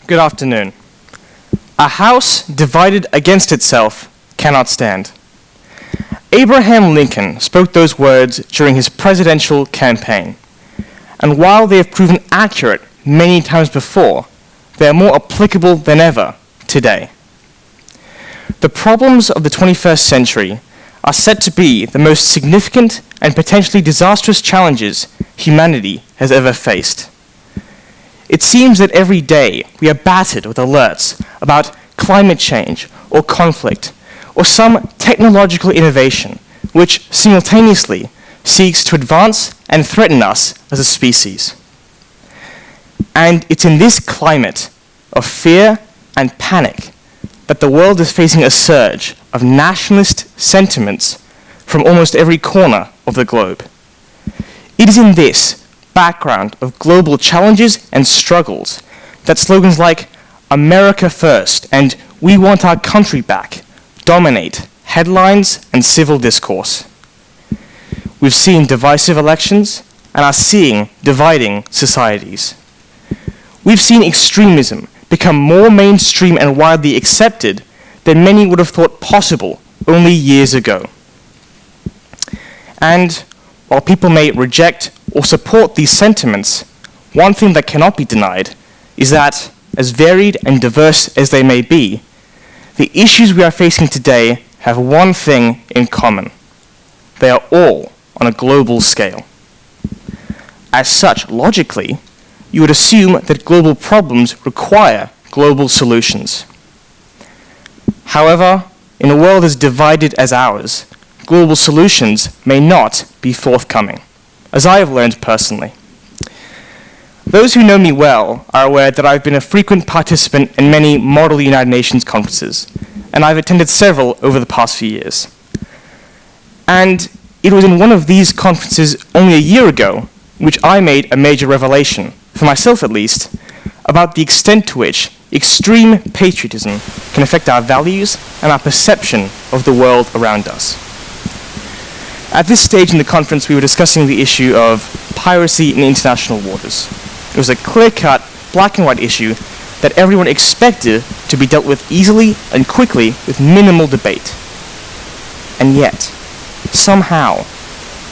Good afternoon. A house divided against itself cannot stand. Abraham Lincoln spoke those words during his presidential campaign, and while they have proven accurate many times before, they are more applicable than ever today. The problems of the 21st century are set to be the most significant and potentially disastrous challenges humanity has ever faced. It seems that every day we are battered with alerts about climate change or conflict or some technological innovation which simultaneously seeks to advance and threaten us as a species. And it's in this climate of fear and panic that the world is facing a surge of nationalist sentiments from almost every corner of the globe. It is in this background of global challenges and struggles that slogans like "America First" and "We want our country back" dominate headlines and civil discourse. We've seen divisive elections and are seeing dividing societies. We've seen extremism become more mainstream and widely accepted than many would have thought possible only years ago. And while people may reject or support these sentiments, one thing that cannot be denied is that, as varied and diverse as they may be, the issues we are facing today have one thing in common. They are all on a global scale. As such, logically, you would assume that global problems require global solutions. However, in a world as divided as ours, global solutions may not be forthcoming, as I have learned personally. Those who know me well are aware that I've been a frequent participant in many Model United Nations conferences, and I've attended several over the past few years. And it was in one of these conferences only a year ago which I made a major revelation, for myself at least, about the extent to which extreme patriotism can affect our values and our perception of the world around us. At this stage in the conference, we were discussing the issue of piracy in international waters. It was a clear-cut, black and white issue that everyone expected to be dealt with easily and quickly with minimal debate. And yet, somehow,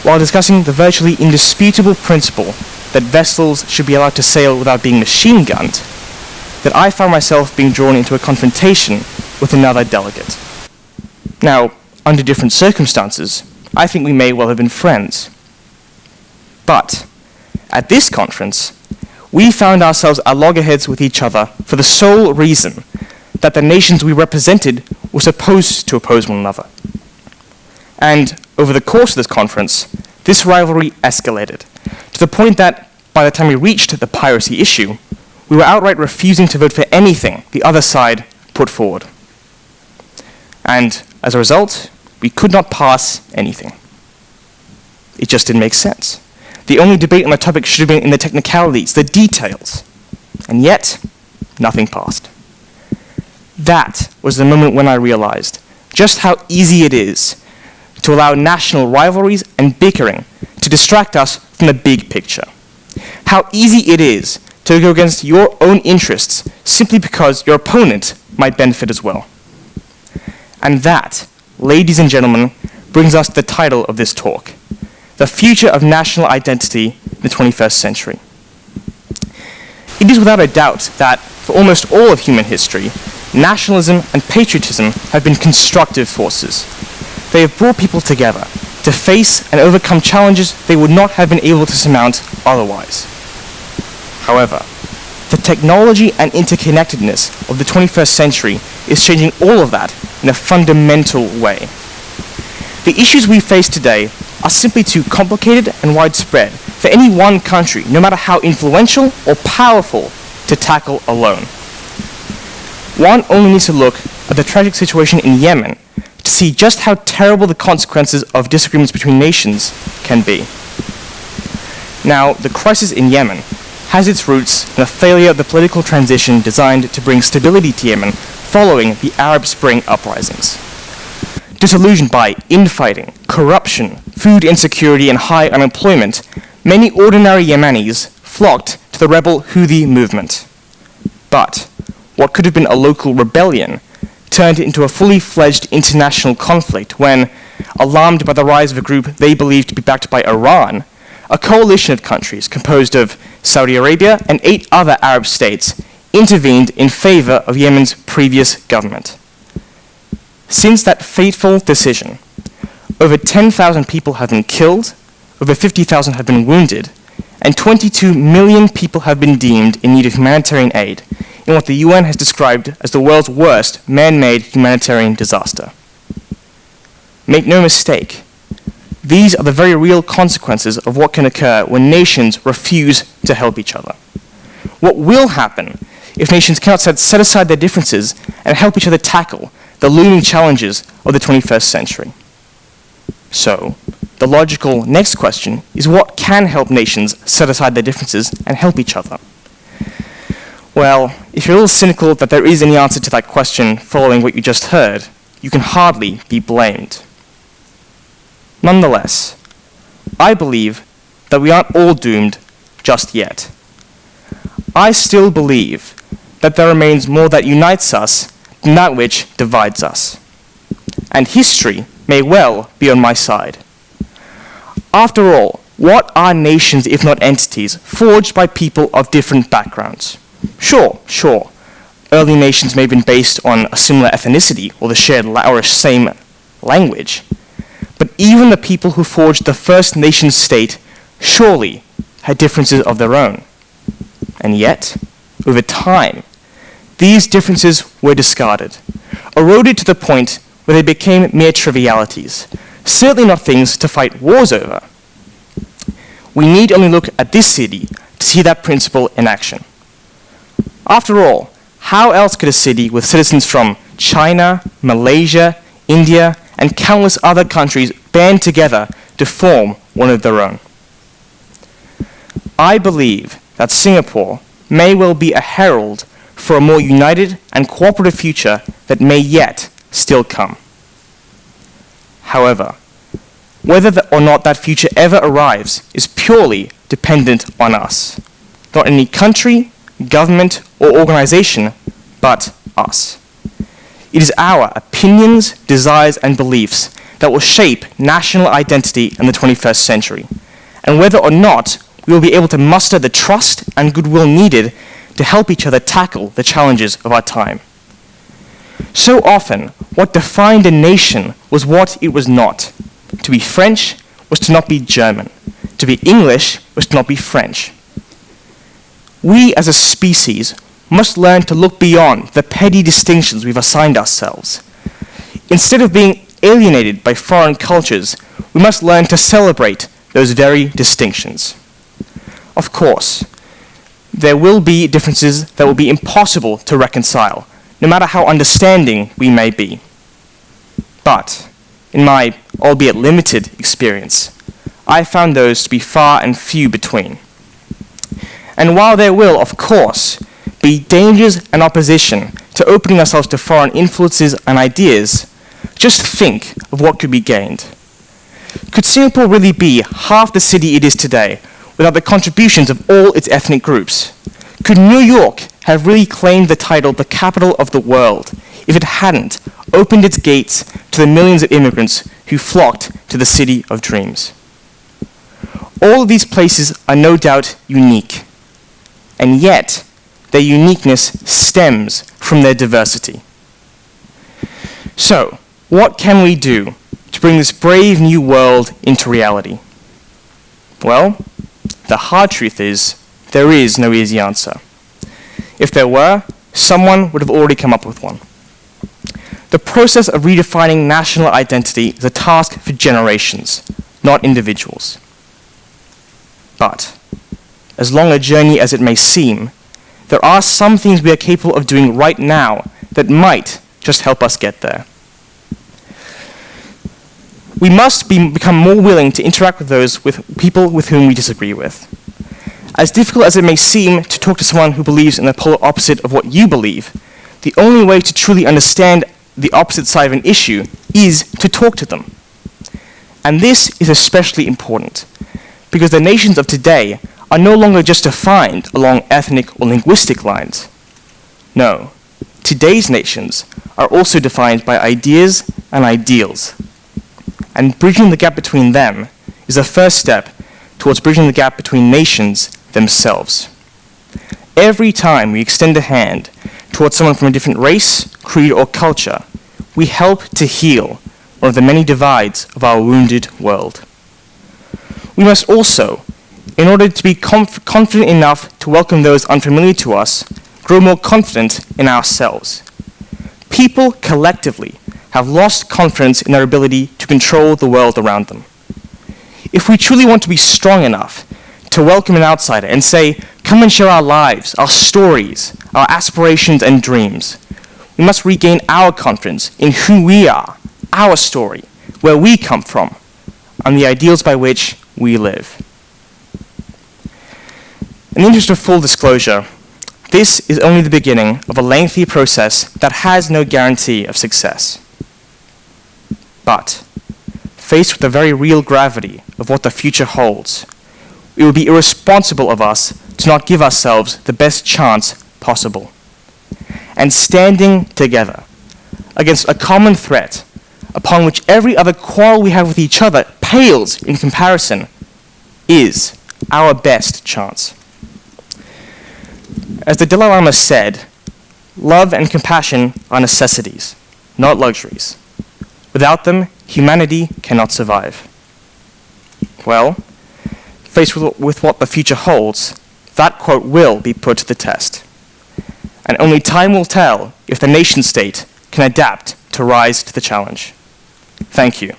while discussing the virtually indisputable principle that vessels should be allowed to sail without being machine-gunned, that I found myself being drawn into a confrontation with another delegate. Now, under different circumstances, I think we may well have been friends. But at this conference, we found ourselves at loggerheads with each other for the sole reason that the nations we represented were supposed to oppose one another. And over the course of this conference, this rivalry escalated, to the point that by the time we reached the piracy issue, we were outright refusing to vote for anything the other side put forward. And as a result, we could not pass anything. It just didn't make sense. The only debate on the topic should have been in the technicalities, the details. And yet, nothing passed. That was the moment when I realized just how easy it is to allow national rivalries and bickering to distract us from the big picture. How easy it is to go against your own interests simply because your opponent might benefit as well. And that, ladies and gentlemen, brings us to the title of this talk, The Future of National Identity in the 21st Century. It is without a doubt that, for almost all of human history, nationalism and patriotism have been constructive forces. They have brought people together to face and overcome challenges they would not have been able to surmount otherwise. However, the technology and interconnectedness of the 21st century is changing all of that in a fundamental way. The issues we face today are simply too complicated and widespread for any one country, no matter how influential or powerful, to tackle alone. One only needs to look at the tragic situation in Yemen to see just how terrible the consequences of disagreements between nations can be. Now, the crisis in Yemen has its roots in the failure of the political transition designed to bring stability to Yemen following the Arab Spring uprisings. Disillusioned by infighting, corruption, food insecurity, and high unemployment, many ordinary Yemenis flocked to the rebel Houthi movement. But what could have been a local rebellion turned into a fully fledged international conflict when, alarmed by the rise of a group they believed to be backed by Iran, a coalition of countries composed of Saudi Arabia and 8 other Arab states intervened in favor of Yemen's previous government. Since that fateful decision, over 10,000 people have been killed, over 50,000 have been wounded, and 22 million people have been deemed in need of humanitarian aid in what the UN has described as the world's worst man-made humanitarian disaster. Make no mistake, these are the very real consequences of what can occur when nations refuse to help each other. What will happen if nations cannot set aside their differences and help each other tackle the looming challenges of the 21st century? So, the logical next question is what can help nations set aside their differences and help each other? Well, if you're a little cynical that there is any answer to that question following what you just heard, you can hardly be blamed. Nonetheless, I believe that we aren't all doomed just yet. I still believe that there remains more that unites us than that which divides us. And history may well be on my side. After all, what are nations if not entities forged by people of different backgrounds? Sure. Early nations may have been based on a similar ethnicity or the same language. But even the people who forged the first nation state surely had differences of their own. And yet, over time, these differences were discarded, eroded to the point where they became mere trivialities, certainly not things to fight wars over. We need only look at this city to see that principle in action. After all, how else could a city with citizens from China, Malaysia, India, and countless other countries band together to form one of their own? I believe that Singapore may well be a herald for a more united and cooperative future that may yet still come. However, whether or not that future ever arrives is purely dependent on us. Not any country, government, or organization, but us. It is our opinions, desires, and beliefs that will shape national identity in the 21st century, and whether or not we will be able to muster the trust and goodwill needed to help each other tackle the challenges of our time. So often, what defined a nation was what it was not. To be French was to not be German. To be English was to not be French. We as a species must learn to look beyond the petty distinctions we've assigned ourselves. Instead of being alienated by foreign cultures, we must learn to celebrate those very distinctions. Of course, there will be differences that will be impossible to reconcile, no matter how understanding we may be. But, in my albeit limited experience, I found those to be far and few between. And while there will, of course, be dangers and opposition to opening ourselves to foreign influences and ideas, just think of what could be gained. Could Singapore really be half the city it is today without the contributions of all its ethnic groups? Could New York have really claimed the title the capital of the world if it hadn't opened its gates to the millions of immigrants who flocked to the city of dreams? All of these places are no doubt unique, and yet their uniqueness stems from their diversity. So, what can we do to bring this brave new world into reality? Well, the hard truth is, there is no easy answer. If there were, someone would have already come up with one. The process of redefining national identity is a task for generations, not individuals. But, as long a journey as it may seem, there are some things we are capable of doing right now that might just help us get there. We must become more willing to interact with people with whom we disagree with. As difficult as it may seem to talk to someone who believes in the polar opposite of what you believe, the only way to truly understand the opposite side of an issue is to talk to them. And this is especially important, because the nations of today are no longer just defined along ethnic or linguistic lines. No, today's nations are also defined by ideas and ideals. And bridging the gap between them is the first step towards bridging the gap between nations themselves. Every time we extend a hand towards someone from a different race, creed, or culture, we help to heal one of the many divides of our wounded world. We must also, in order to be confident enough to welcome those unfamiliar to us, grow more confident in ourselves. People collectively have lost confidence in their ability to control the world around them. If we truly want to be strong enough to welcome an outsider and say, come and share our lives, our stories, our aspirations and dreams, we must regain our confidence in who we are, our story, where we come from, and the ideals by which we live. In the interest of full disclosure, this is only the beginning of a lengthy process that has no guarantee of success. But, faced with the very real gravity of what the future holds, it would be irresponsible of us to not give ourselves the best chance possible. And standing together against a common threat upon which every other quarrel we have with each other pales in comparison is our best chance. As the Dalai Lama said, love and compassion are necessities, not luxuries. Without them, humanity cannot survive. Well, faced with what the future holds, that quote will be put to the test. And only time will tell if the nation-state can adapt to rise to the challenge. Thank you.